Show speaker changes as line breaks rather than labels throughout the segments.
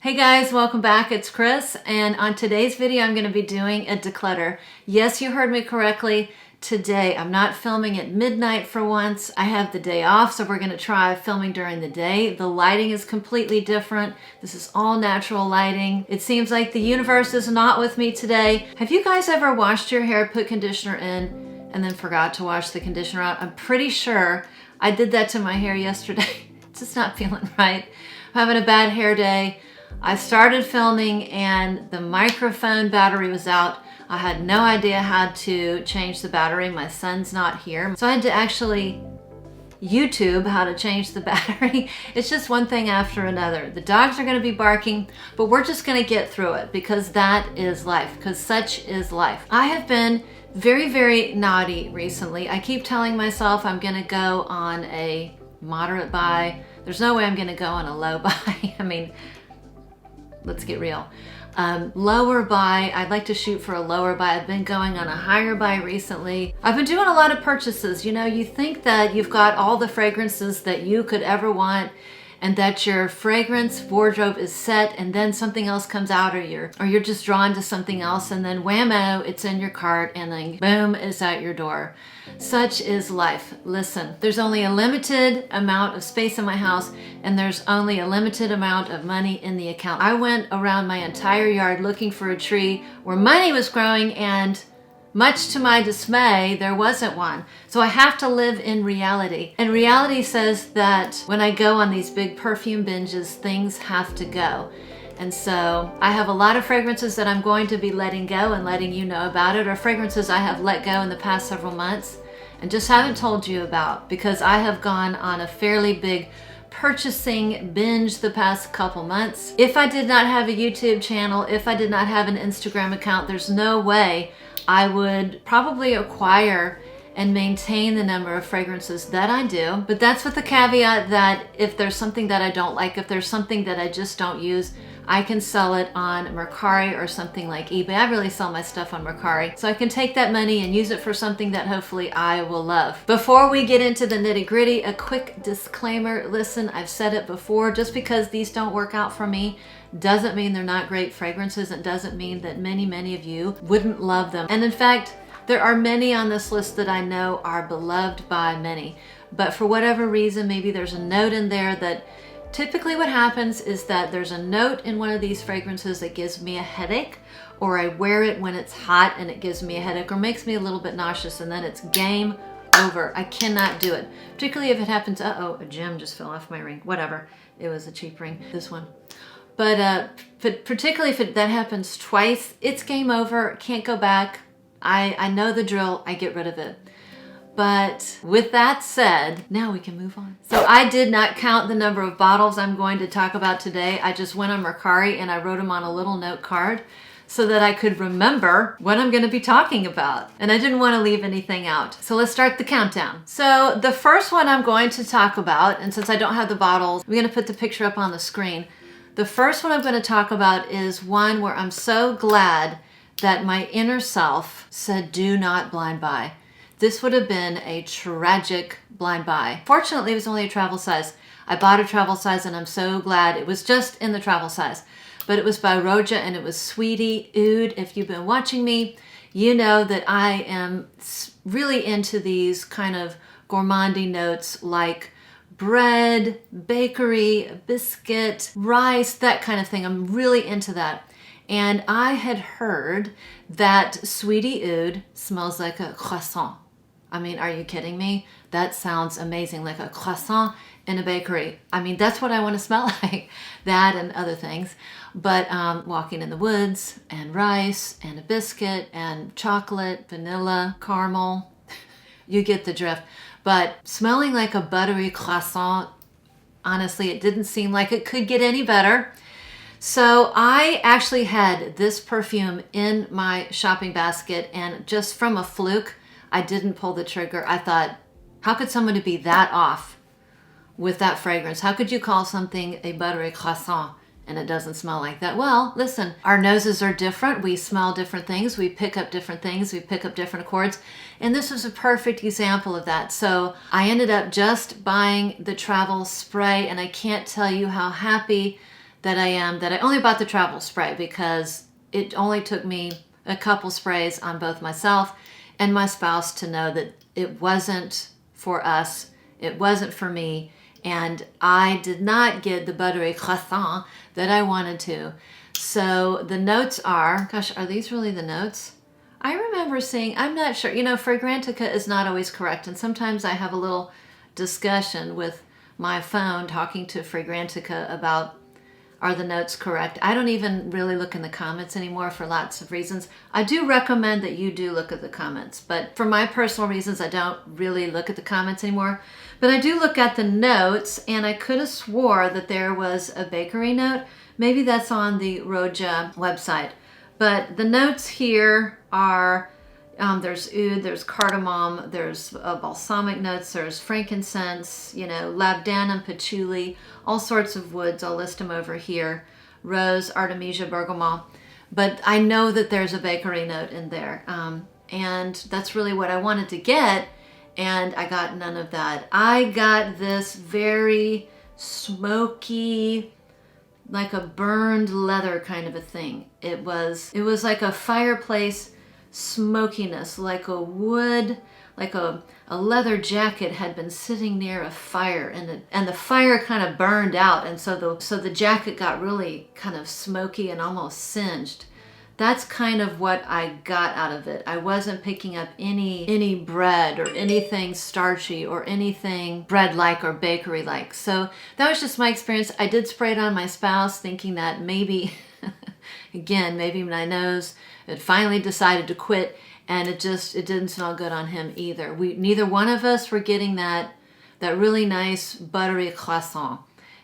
Hey guys, welcome back. It's Chris, and on today's video I'm going to be doing a declutter. Yes, you heard me correctly. Today I'm not filming at midnight for once. I have the day off, so we're going to try filming during the day. The lighting is completely different. This is all natural lighting. It seems like the universe is not with me today. Have you guys ever washed your hair, put conditioner in, and then forgot to wash the conditioner out? I'm pretty sure I did that to my hair yesterday. It's just not feeling right. I'm having a bad hair day. I started filming and the microphone battery was out. I had no idea how to change the battery. My son's not here. So I had to actually YouTube how to change the battery. It's just one thing after another. The dogs are gonna be barking, but we're just gonna get through it because that is life, because such is life. I have been very, very naughty recently. I keep telling myself I'm gonna go on a moderate buy. There's no way I'm gonna go on a low buy. I mean, let's get real. Lower buy, I'd like to shoot for a lower buy. I've been going on a higher buy recently. I've been doing a lot of purchases. You know, you think that you've got all the fragrances that you could ever want and that your fragrance wardrobe is set, and then something else comes out, or you're just drawn to something else, and then whammo, it's in your cart, and then boom, it's out your door. Such is life. Listen, there's only a limited amount of space in my house, and there's only a limited amount of money in the account. I went around my entire yard looking for a tree where money was growing, and much to my dismay, there wasn't one. So I have to live in reality. And reality says that when I go on these big perfume binges, things have to go. And so I have a lot of fragrances that I'm going to be letting go and letting you know about it, or fragrances I have let go in the past several months and just haven't told you about because I have gone on a fairly big purchasing binge the past couple months. If I did not have a YouTube channel, if I did not have an Instagram account, there's no way I would probably acquire and maintain the number of fragrances that I do. But that's with the caveat that if there's something that I don't like, if there's something that I just don't use, I can sell it on Mercari or something like eBay. I really sell my stuff on Mercari. So I can take that money and use it for something that hopefully I will love. Before we get into the nitty-gritty, a quick disclaimer. Listen, I've said it before, just because these don't work out for me doesn't mean they're not great fragrances. It doesn't mean that many of you wouldn't love them. And in fact, there are many on this list that I know are beloved by many. But for whatever reason, maybe there's a note in there that typically what happens is that there's a note in one of these fragrances that gives me a headache, or I wear it when it's hot and it gives me a headache or makes me a little bit nauseous, and then it's game over. I cannot do it. Particularly if it happens, uh-oh, a gem just fell off my ring. Whatever, it was a cheap ring, this one. But particularly if that happens twice, it's game over, can't go back. I know the drill, I get rid of it. But with that said, now we can move on. So I did not count the number of bottles I'm going to talk about today. I just went on Mercari and I wrote them on a little note card so that I could remember what I'm going to be talking about. And I didn't want to leave anything out. So let's start the countdown. So the first one I'm going to talk about, and since I don't have the bottles, I'm going to put the picture up on the screen. The first one I'm going to talk about is one where I'm so glad that my inner self said, do not blind buy. This would have been a tragic blind buy. Fortunately, it was only a travel size. I bought a travel size and I'm so glad it was just in the travel size. But it was by Roja and it was Sweetie Oud. If you've been watching me, you know that I am really into these kind of gourmandy notes like bread, bakery, biscuit, rice, that kind of thing. I'm really into that. And I had heard that Sweetie Oud smells like a croissant. I mean, are you kidding me? That sounds amazing, like a croissant in a bakery. I mean, that's what I want to smell like, that and other things. But walking in the woods, and rice, and a biscuit, and chocolate, vanilla, caramel, you get the drift. But smelling like a buttery croissant, honestly, it didn't seem like it could get any better. So I actually had this perfume in my shopping basket, and just from a fluke, I didn't pull the trigger. I thought, how could somebody be that off with that fragrance? How could you call something a buttery croissant and it doesn't smell like that? Well, listen, our noses are different. We smell different things. We pick up different things. We pick up different accords. And this was a perfect example of that. So I ended up just buying the travel spray, and I can't tell you how happy that I am that I only bought the travel spray because it only took me a couple sprays on both myself and my spouse to know that it wasn't for us, it wasn't for me, and I did not get the buttery croissant that I wanted to. So the notes are, gosh, are these really the notes? I remember seeing, I'm not sure, you know, Fragrantica is not always correct, and sometimes I have a little discussion with my phone talking to Fragrantica about, are the notes correct? I don't even really look in the comments anymore for lots of reasons. I do recommend that you do look at the comments, but for my personal reasons, I don't really look at the comments anymore. But I do look at the notes, and I could have swore that there was a bakery note. Maybe that's on the Roja website. But the notes here are, there's oud, there's cardamom, there's balsamic notes, there's frankincense, you know, labdanum, patchouli, all sorts of woods. I'll list them over here. Rose, artemisia, bergamot. But I know that there's a bakery note in there. And that's really what I wanted to get. And I got none of that. I got this very smoky, like a burned leather kind of a thing. It was like a fireplace smokiness, like a wood, like a leather jacket had been sitting near a fire, and the fire kind of burned out, and so the jacket got really kind of smoky and almost singed. That's kind of what I got out of it. I wasn't picking up any bread or anything starchy or anything bread-like or bakery-like. So that was just my experience. I did spray it on my spouse thinking that maybe, again, maybe my nose had finally decided to quit, and it didn't smell good on him either. Neither one of us were getting that really nice buttery croissant.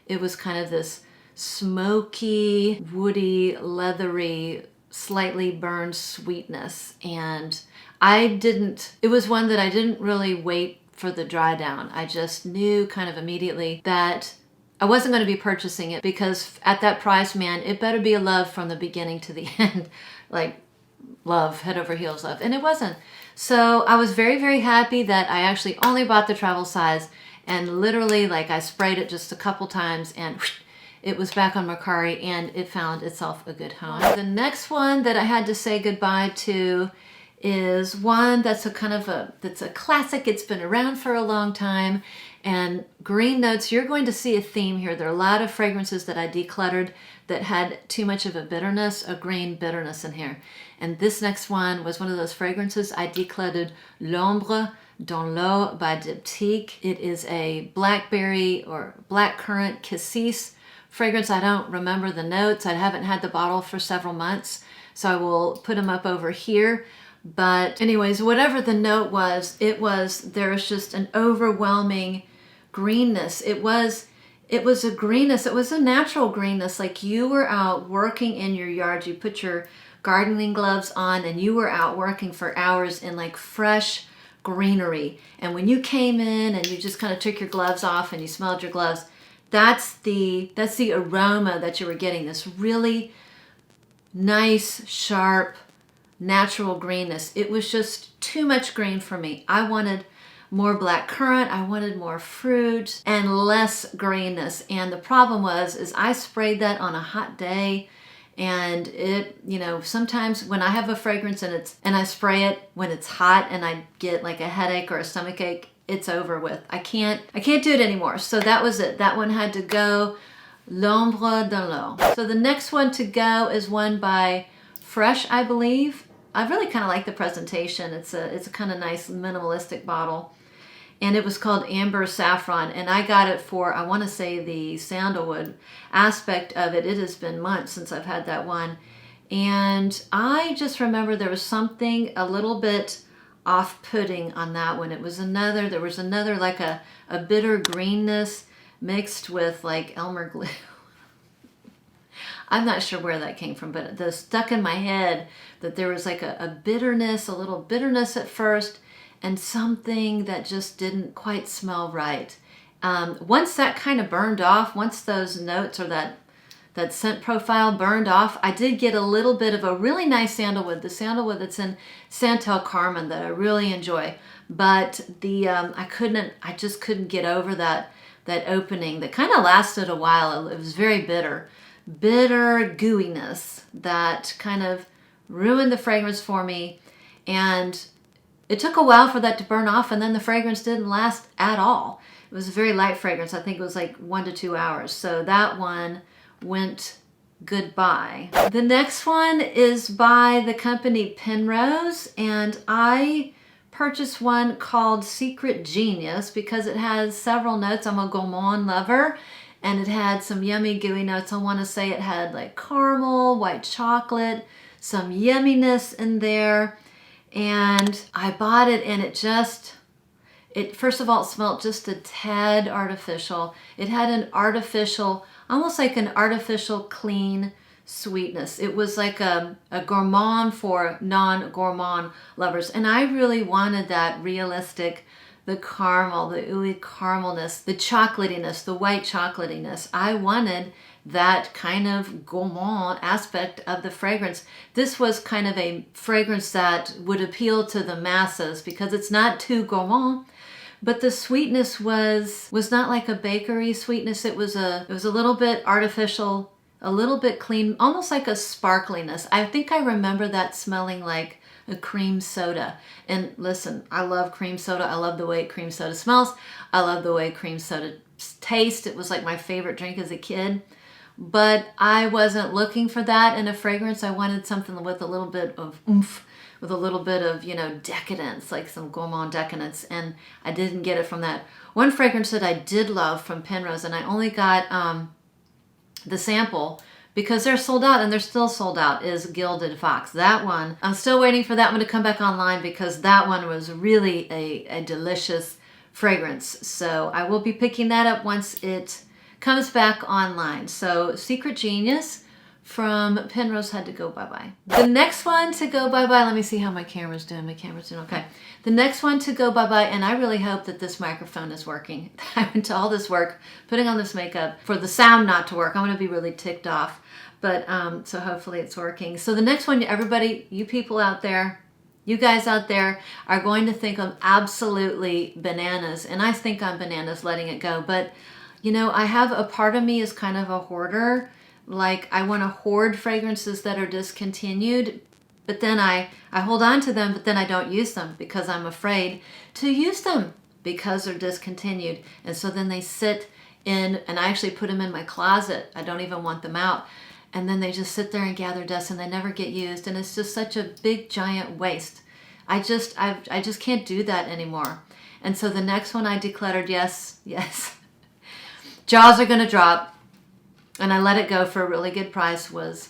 It was kind of this smoky, woody, leathery, slightly burned sweetness, and it was one that I didn't really wait for the dry down. I just knew kind of immediately that I wasn't going to be purchasing it, because at that price, man, it better be a love from the beginning to the end, like love, head over heels love, and it wasn't. So I was very, very happy that I actually only bought the travel size, and literally, like, I sprayed it just a couple times and it was back on Mercari, and it found itself a good home. The next one that I had to say goodbye to is one that's that's a classic. It's been around for a long time, and green notes. You're going to see a theme here. There are a lot of fragrances that I decluttered that had too much of a bitterness, a green bitterness in here. And this next one was one of those fragrances. I decluttered L'Ombre dans l'eau by DIptique. It is a blackberry or blackcurrant cassis fragrance. I don't remember the notes. I haven't had the bottle for several months, so I will put them up over here. But anyways, whatever the note was, there was just an overwhelming greenness. It was a greenness. It was a natural greenness, like you were out working in your yard. You put your gardening gloves on and you were out working for hours in like fresh greenery. And when you came in and you just kind of took your gloves off and you smelled your gloves, that's the aroma that you were getting, this really nice, sharp, natural greenness. It was just too much green for me. I wanted more black currant, I wanted more fruit and less greenness. And the problem is I sprayed that on a hot day, and it, you know, sometimes when I have a fragrance and I spray it when it's hot and I get like a headache or a stomach ache, it's over with. I can't do it anymore. So that was it. That one had to go. L'Ombre dans l'eau. So the next one to go is one by Fresh, I believe. I really kind of like the presentation. It's a kind of nice minimalistic bottle. And it was called Amber Saffron. And I got it for, I want to say, the sandalwood aspect of it. It has been months since I've had that one. And I just remember there was something a little bit off-putting on that one. There was another like a bitter greenness mixed with like Elmer glue. I'm not sure where that came from, but it stuck in my head that there was like a bitterness, a little bitterness at first, and something that just didn't quite smell right. Once that kind of burned off, once those notes or that scent profile burned off, I did get a little bit of a really nice sandalwood, the sandalwood that's in Santal Carmen that I really enjoy. But I just couldn't get over that opening that kind of lasted a while. It was very bitter. bitter gooiness that kind of ruined the fragrance for me. And it took a while for that to burn off, and then the fragrance didn't last at all. It was a very light fragrance. I think it was like 1 to 2 hours. So that one went goodbye. The next one is by the company Pinrose, and I purchased one called Secret Genius because it has several notes. I'm a gourmand lover, and it had some yummy gooey notes. I want to say it had like caramel, white chocolate, some yumminess in there. And I bought it, and it first of all, it smelled just a tad artificial. It had an artificial, almost like an artificial clean sweetness. It was like a gourmand for non-gourmand lovers. And I really wanted that realistic, the caramel, the ooey caramelness, the chocolatiness, the white chocolatiness. I wanted that kind of gourmand aspect of the fragrance. This was kind of a fragrance that would appeal to the masses because it's not too gourmand, but the sweetness was not like a bakery sweetness. It was a little bit artificial, a little bit clean, almost like a sparkliness. I think I remember that smelling like a cream soda. And listen, I love cream soda. I love the way cream soda smells. I love the way cream soda tastes. It was like my favorite drink as a kid. But I wasn't looking for that in a fragrance. I wanted something with a little bit of oomph, with a little bit of, decadence, like some gourmand decadence. And I didn't get it from that. One fragrance that I did love from Pinrose, and I only got the sample because they're sold out, and they're still sold out, is Gilded Fox. That one, I'm still waiting for that one to come back online because that one was really a delicious fragrance. So I will be picking that up once it comes back online. So Secret Genius from Pinrose had to go bye-bye. The next one to go bye-bye, let me see how my camera's doing. My camera's doing okay. The next one to go bye-bye, and I really hope that this microphone is working. I went to all this work, putting on this makeup for the sound not to work. I'm gonna be really ticked off, but so hopefully it's working. So the next one, everybody, you people out there, you guys out there are going to think I'm absolutely bananas, and I think I'm bananas letting it go, but I have a part of me is kind of a hoarder. Like I want to hoard fragrances that are discontinued, but then I hold on to them, but then I don't use them because I'm afraid to use them because they're discontinued. And so then they sit in, and I actually put them in my closet. I don't even want them out. And then they just sit there and gather dust, and they never get used. And it's just such a big giant waste. I just can't do that anymore. And so the next one I decluttered, yes. Jaws are gonna drop, and I let it go for a really good price, was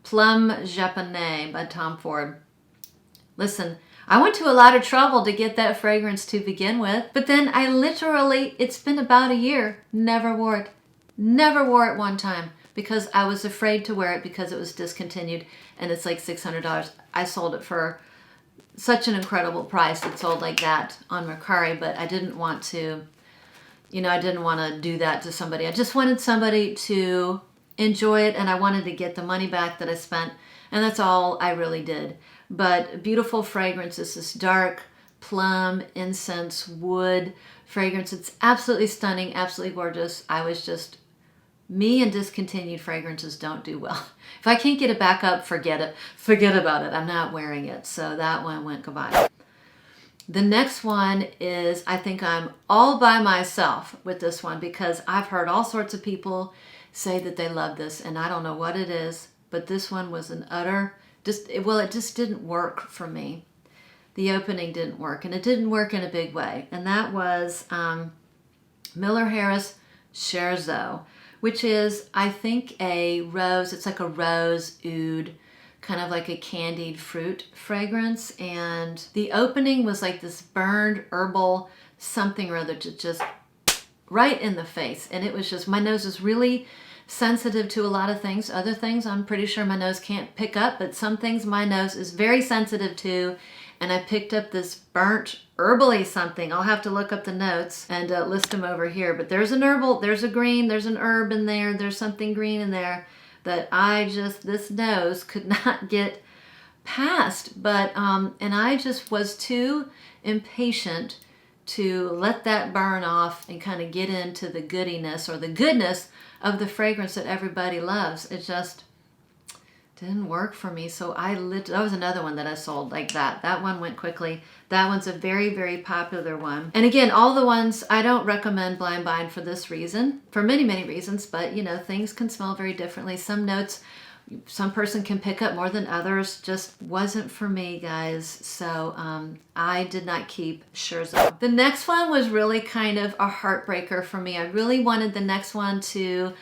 Plum Japonais by Tom Ford. Listen, I went to a lot of trouble to get that fragrance to begin with, but then I literally, it's been about a year, never wore it. Never wore it one time because I was afraid to wear it because it was discontinued, and it's like $600. I sold it for such an incredible price. It sold like that on Mercari, but I didn't want to, I didn't want to do that to somebody. I just wanted somebody to enjoy it, and I wanted to get the money back that I spent, and that's all I really did. But beautiful fragrance. It's this dark plum, incense, wood fragrance. It's absolutely stunning, absolutely gorgeous. Me and discontinued fragrances don't do well. If I can't get it back up, forget it. Forget about it. I'm not wearing it. So that one went goodbye. The next one is, I think I'm all by myself with this one because I've heard all sorts of people say that they love this, and I don't know what it is, but this one was an utter, it just didn't work for me. The opening didn't work, and it didn't work in a big way. And that was Miller Harris Scherzo, which is, I think, a rose. It's like a rose oud, kind of like a candied fruit fragrance. And the opening was like this burned herbal something or other, just right in the face. And it was just, my nose is really sensitive to a lot of things. Other things I'm pretty sure my nose can't pick up, but some things my nose is very sensitive to. And I picked up this burnt herbally something. I'll have to look up the notes and list them over here. But there's an herbal, there's a green, there's an herb in there, there's something green in there that this nose could not get past. But, and I just was too impatient to let that burn off and kind of get into the goodiness or the goodness of the fragrance that everybody loves. It just didn't work for me. So that was another one that I sold like that. That one went quickly. That one's a very, very popular one. And again, all the ones, I don't recommend blind buying for this reason, for many, many reasons, but you know, things can smell very differently. Some notes, some person can pick up more than others. Just wasn't for me, guys. So I did not keep Scherzo. The next one was really kind of a heartbreaker for me. I really wanted the next one to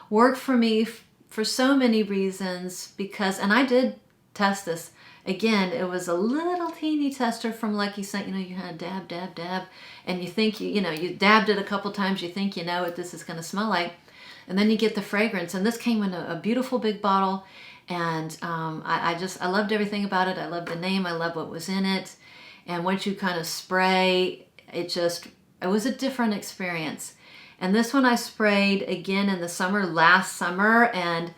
work for me for so many reasons, because, and I did test this. Again, it was a little teeny tester from Lucky Scent. You know, you kind of dab, dab, dab, and you think, you know, you dabbed it a couple times, you think you know what this is going to smell like, and then you get the fragrance. And this came in a beautiful big bottle, and I loved everything about it. I loved the name, I loved what was in it, and once you kind of spray, it was a different experience. And this one I sprayed again in the summer, last summer, and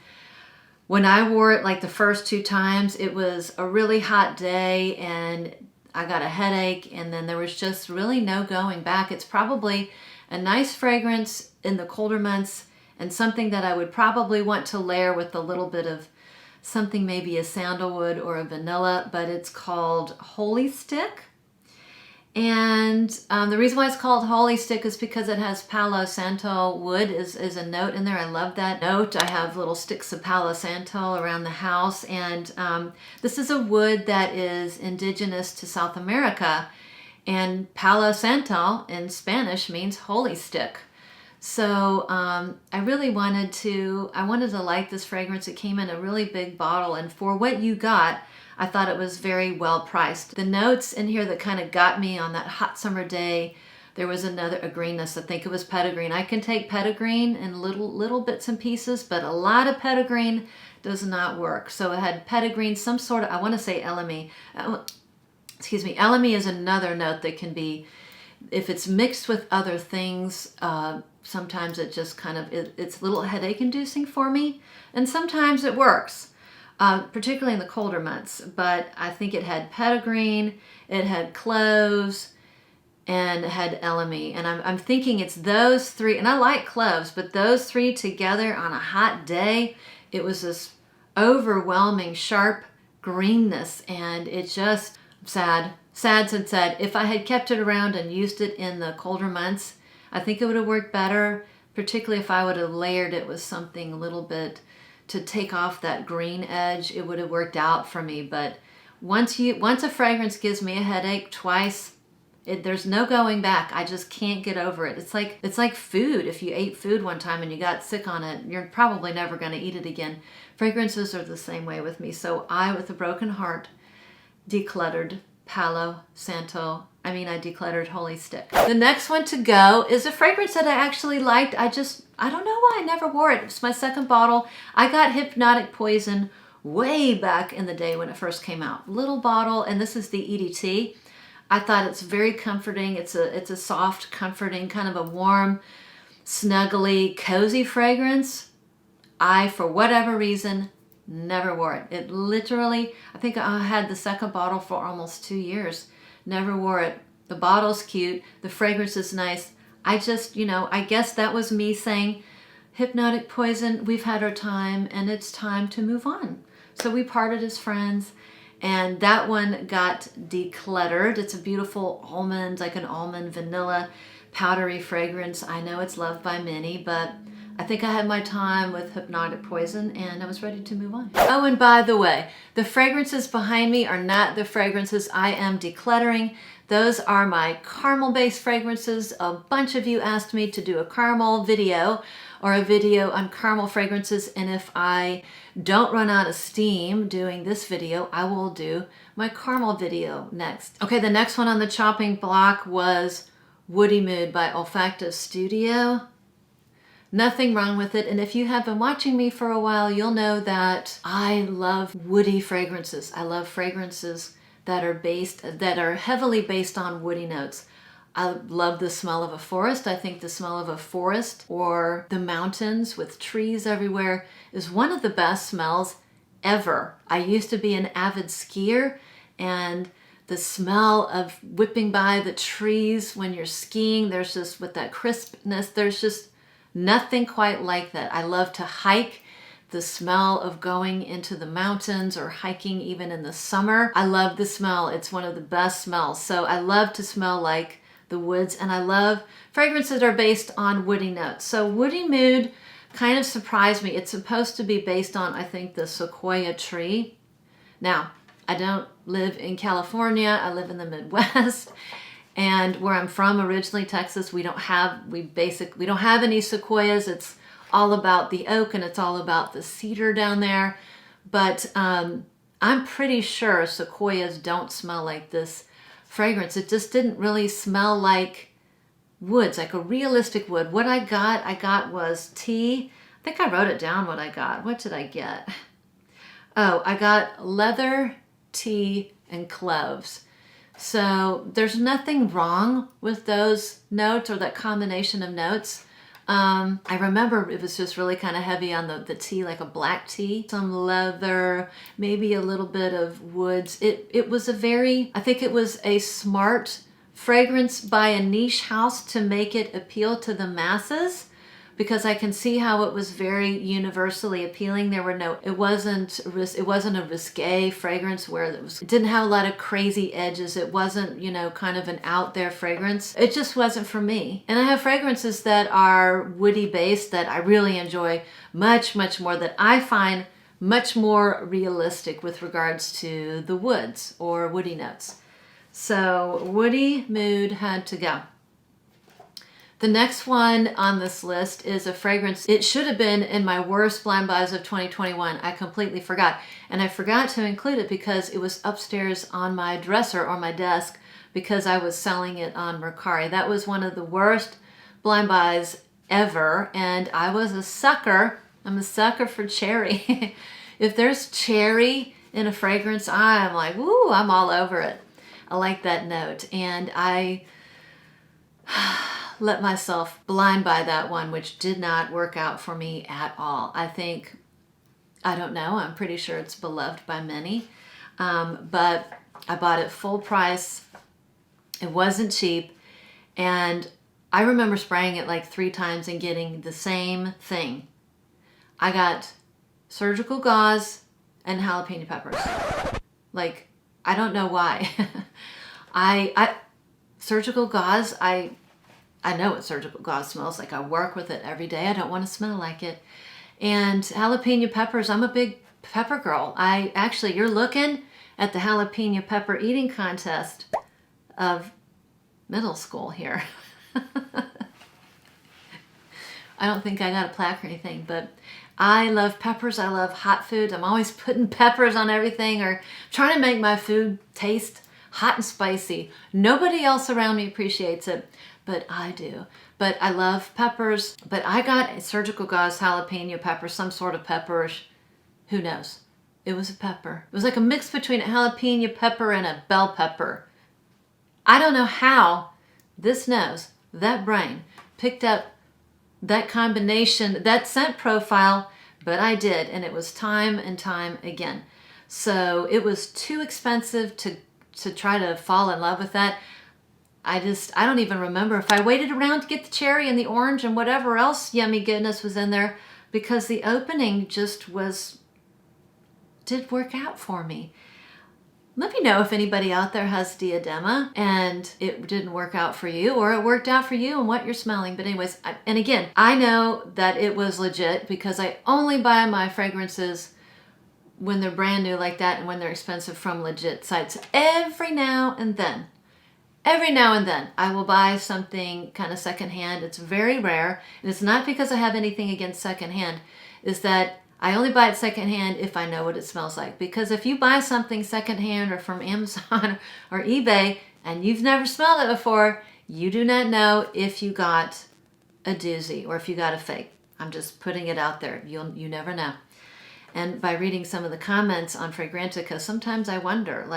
when I wore it like the first 2 times, it was a really hot day and I got a headache, and then there was just really no going back. It's probably a nice fragrance in the colder months and something that I would probably want to layer with a little bit of something, maybe a sandalwood or a vanilla, but it's called Holy Stick. And the reason why it's called Holy Stick is because it has Palo Santo wood is a note in there. I love that note. I have little sticks of Palo Santo around the house, and this is a wood that is indigenous to South America, and Palo Santo in Spanish means holy stick. So I really wanted to like this fragrance. It came in a really big bottle, and for what you got, I thought it was very well priced. The notes in here that kind of got me on that hot summer day, there was a greenness. I think it was petitgreen. I can take petitgreen in little bits and pieces, but a lot of petitgreen does not work. So it had petitgreen, some sort of, I want to say elemi. Excuse me, elemi is another note that can be, if it's mixed with other things, sometimes it just kind of, it's a little headache inducing for me. And sometimes it works. Particularly in the colder months, but I think it had petitgreen, it had cloves, and it had elemi. And I'm thinking it's those 3, and I like cloves, but those 3 together on a hot day, it was this overwhelming sharp greenness, and it's just sad. If I had kept it around and used it in the colder months, I think it would have worked better, particularly if I would have layered it with something a little bit to take off that green edge. It would have worked out for me. But once a fragrance gives me a headache twice, there's no going back. I just can't get over it. It's like food. If you ate food one time and you got sick on it, you're probably never going to eat it again. Fragrances are the same way with me. So I, with a broken heart, decluttered Palo Santo. I decluttered Holy Stick. The next one to go is a fragrance that I actually liked. I don't know why I never wore it. It's my second bottle. I got Hypnotic Poison way back in the day when it first came out. Little bottle, and this is the EDT. I thought it's very comforting. It's a soft, comforting, kind of a warm, snuggly, cozy fragrance. I, for whatever reason, never wore it. It literally, I think I had the second bottle for almost 2 years. Never wore it. The bottle's cute. The fragrance is nice. I just, I guess that was me saying, Hypnotic Poison, we've had our time and it's time to move on. So we parted as friends, and that one got decluttered. It's a beautiful almond, like an almond vanilla powdery fragrance. I know it's loved by many, but I think I had my time with Hypnotic Poison and I was ready to move on. Oh, and by the way, the fragrances behind me are not the fragrances I am decluttering. Those are my caramel-based fragrances. A bunch of you asked me to do a caramel video or a video on caramel fragrances, and if I don't run out of steam doing this video, I will do my caramel video next. Okay, the next one on the chopping block was Woody Mood by Olfactive Studio. Nothing wrong with it, and if you have been watching me for a while, you'll know that I love woody fragrances. I love fragrances that are heavily based on woody notes. I love the smell of a forest. I think the smell of a forest or the mountains with trees everywhere is one of the best smells ever. I used to be an avid skier, and the smell of whipping by the trees when you're skiing, there's just, with that crispness, there's just Nothing quite like that. I love to hike. The smell of going into the mountains or hiking even in the summer. I love the smell. It's one of the best smells. So I love to smell like the woods, and I love fragrances that are based on woody notes. So Woody Mood kind of surprised me. It's supposed to be based on, I think, the sequoia tree. Now, I don't live in California. I live in the Midwest. And where I'm from originally, Texas, we don't have any sequoias. It's all about the oak and it's all about the cedar down there. But I'm pretty sure sequoias don't smell like this fragrance. It just didn't really smell like woods, like a realistic wood. What I got was tea. I think I wrote it down what I got. What did I get? Oh, I got leather, tea, and cloves. So there's nothing wrong with those notes or that combination of notes. I remember it was just really kind of heavy on the tea, like a black tea, some leather, maybe a little bit of woods. It was I think it was a smart fragrance by a niche house to make it appeal to the masses, because I can see how it was very universally appealing. It wasn't a risque fragrance where it didn't have a lot of crazy edges. It wasn't, kind of an out there fragrance. It just wasn't for me. And I have fragrances that are woody based that I really enjoy much, much more, that I find much more realistic with regards to the woods or woody notes. So Woody Mood had to go. The next one on this list is a fragrance. It should have been in my worst blind buys of 2021. I completely forgot. And I forgot to include it because it was upstairs on my dresser or my desk because I was selling it on Mercari. That was one of the worst blind buys ever. And I was a sucker. I'm a sucker for cherry. If there's cherry in a fragrance, I'm like, woo, I'm all over it. I like that note. And I let myself blind buy that one, which did not work out for me at all. I don't know, I'm pretty sure it's beloved by many, but I bought it full price. It wasn't cheap, and I remember spraying it like 3 times and getting the same thing. I got surgical gauze and jalapeno peppers. Like, I don't know why. Surgical gauze, I know what surgical gauze smells like. I work with it every day. I don't want to smell like it. And jalapeno peppers, I'm a big pepper girl. You're looking at the jalapeno pepper eating contest of middle school here. I don't think I got a plaque or anything, but I love peppers. I love hot food. I'm always putting peppers on everything or trying to make my food taste hot and spicy. Nobody else around me appreciates it, but I do. But I love peppers. But I got a surgical gauze jalapeno pepper, some sort of pepperish. Who knows? It was a pepper. It was like a mix between a jalapeno pepper and a bell pepper. I don't know how this nose, that brain, picked up that combination, that scent profile, but I did, and it was time and time again. So it was too expensive to try to fall in love with that. I don't even remember if I waited around to get the cherry and the orange and whatever else yummy goodness was in there, because the opening just did work out for me. Let me know if anybody out there has Diadema and it didn't work out for you, or it worked out for you and what you're smelling. But anyways, and again, I know that it was legit because I only buy my fragrances when they're brand new like that and when they're expensive from legit sites. Every now and then I will buy something kind of secondhand. It's very rare, and it's not because I have anything against secondhand. Is that I only buy it secondhand if I know what it smells like. Because if you buy something secondhand or from Amazon or eBay and you've never smelled it before, you do not know if you got a doozy or if you got a fake. I'm just putting it out there. You never know. And by reading some of the comments on Fragrantica, sometimes I wonder,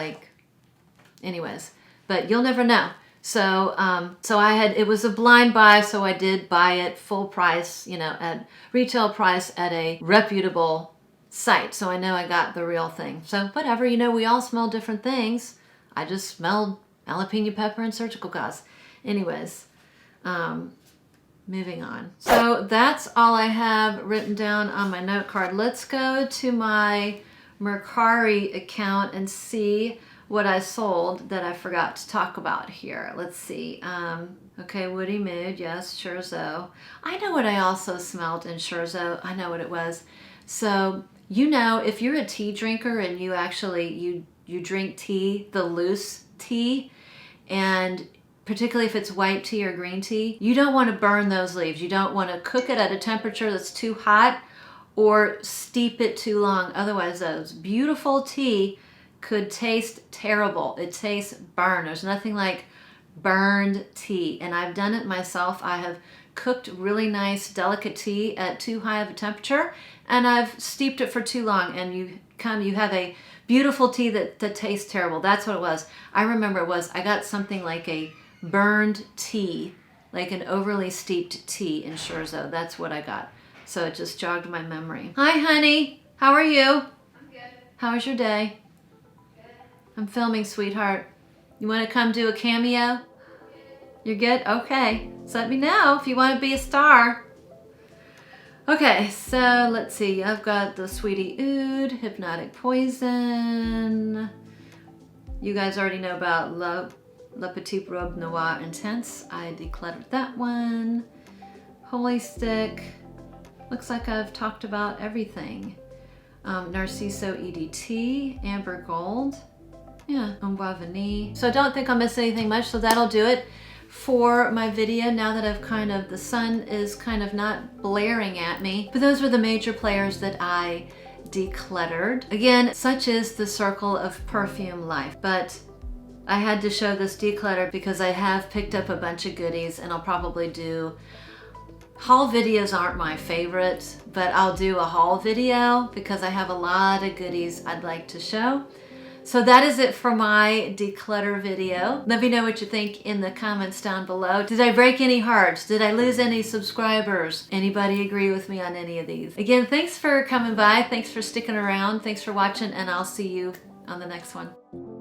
anyways, but you'll never know. So, it was a blind buy, so I did buy it full price, at retail price at a reputable site. So I know I got the real thing. So whatever, we all smell different things. I just smelled jalapeno pepper and surgical gauze. Anyways, moving on. So that's all I have written down on my note card. Let's go to my Mercari account and see what I sold that I forgot to talk about here. Let's see. Okay, Woody Mood, yes, Scherzo. I know what I also smelled in Scherzo. I know what it was. So, you know, if you're a tea drinker and you actually, you drink tea, the loose tea, and particularly if it's white tea or green tea, you don't want to burn those leaves. You don't want to cook it at a temperature that's too hot or steep it too long. Otherwise, those beautiful tea could taste terrible. It tastes burned. There's nothing like burned tea. And I've done it myself. I have cooked really nice, delicate tea at too high of a temperature, and I've steeped it for too long, and you have a beautiful tea that tastes terrible. That's what it was. I remember it was, I got something like a burned tea, like an overly steeped tea in Scherzo. That's what I got. So it just jogged my memory. Hi, honey. How are you?
I'm good.
How was your day?
Good.
I'm filming, sweetheart. You want to come do a cameo? You're good? Okay. So let me know if you want to be a star. Okay, so let's see. I've got the Sweetie Oud, Hypnotic Poison. You guys already know about Le Petit Robe Noir Intense. I decluttered that one. Holy Stick. Looks like I've talked about everything. Narciso EDT, Amber Gold. Yeah, Ombre Vanille. So I don't think I'll miss anything much, so that'll do it for my video now that I've the sun is kind of not blaring at me. But those were the major players that I decluttered. Again, such is the circle of perfume life. But I had to show this declutter because I have picked up a bunch of goodies, and I'll probably do haul videos. Aren't my favorite, but I'll do a haul video because I have a lot of goodies I'd like to show. So that is it for my declutter video. Let me know what you think in the comments down below. Did I break any hearts? Did I lose any subscribers? Anybody agree with me on any of these? Again, thanks for coming by. Thanks for sticking around. Thanks for watching, and I'll see you on the next one.